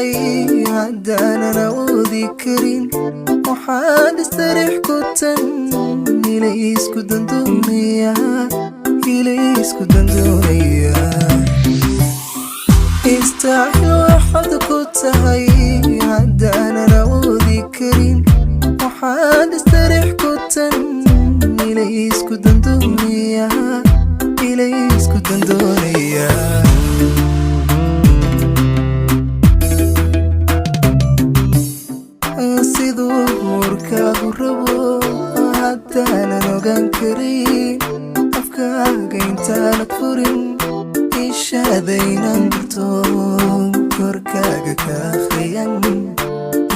tahay haddaanan awoodi karin waxaan istarix ku tan ilaysku dandoonaya istaaxil waxaad ku tahay haddaanan awoodi karin waxaan istarix ku tan ilaysku dandoonaya siduu murkaagu rabo haddaanan ogaan karin afkaaga intaanad furin ishaadaynan garto korkaaga ka akhriyan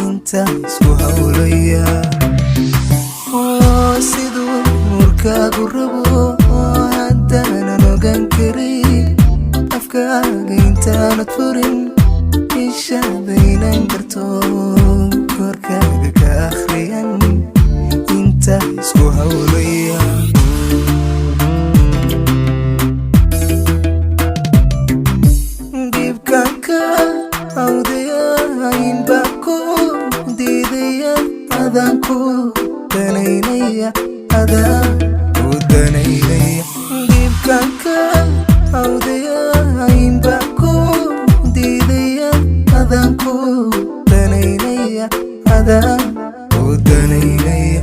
intaan isku hawlaya siduu murkaagu rabo haddaanan ogaan karin afkaaga intaanad furin ishaadaynan garto korkaaga ka akhriyan inta isku hawlaya dhibkanka awdayahayn baa ku diidaya adaan ku danaynaya dhibkanka awdayahayn baa ku diidaya adaan ku danaynaya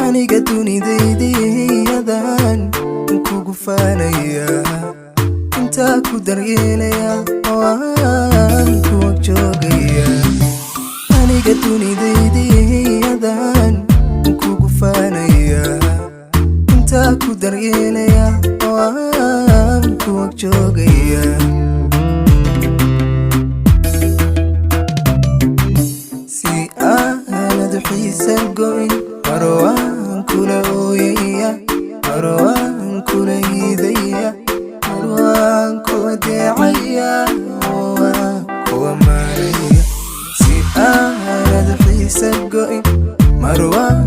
aniga dunidaydiyadaan kugu faanaya intaa ku daryeelaya waan kuwa joogaya aniga dunidaydiyadaan kugu faanaya intaa ku daryeelaya waan kuwa joogaya Heesa go'in waan kula ooyayaa waan kula hidayaa waan kuwa deecayaa waan kuwa maaraya si aanad xiisa go'in waan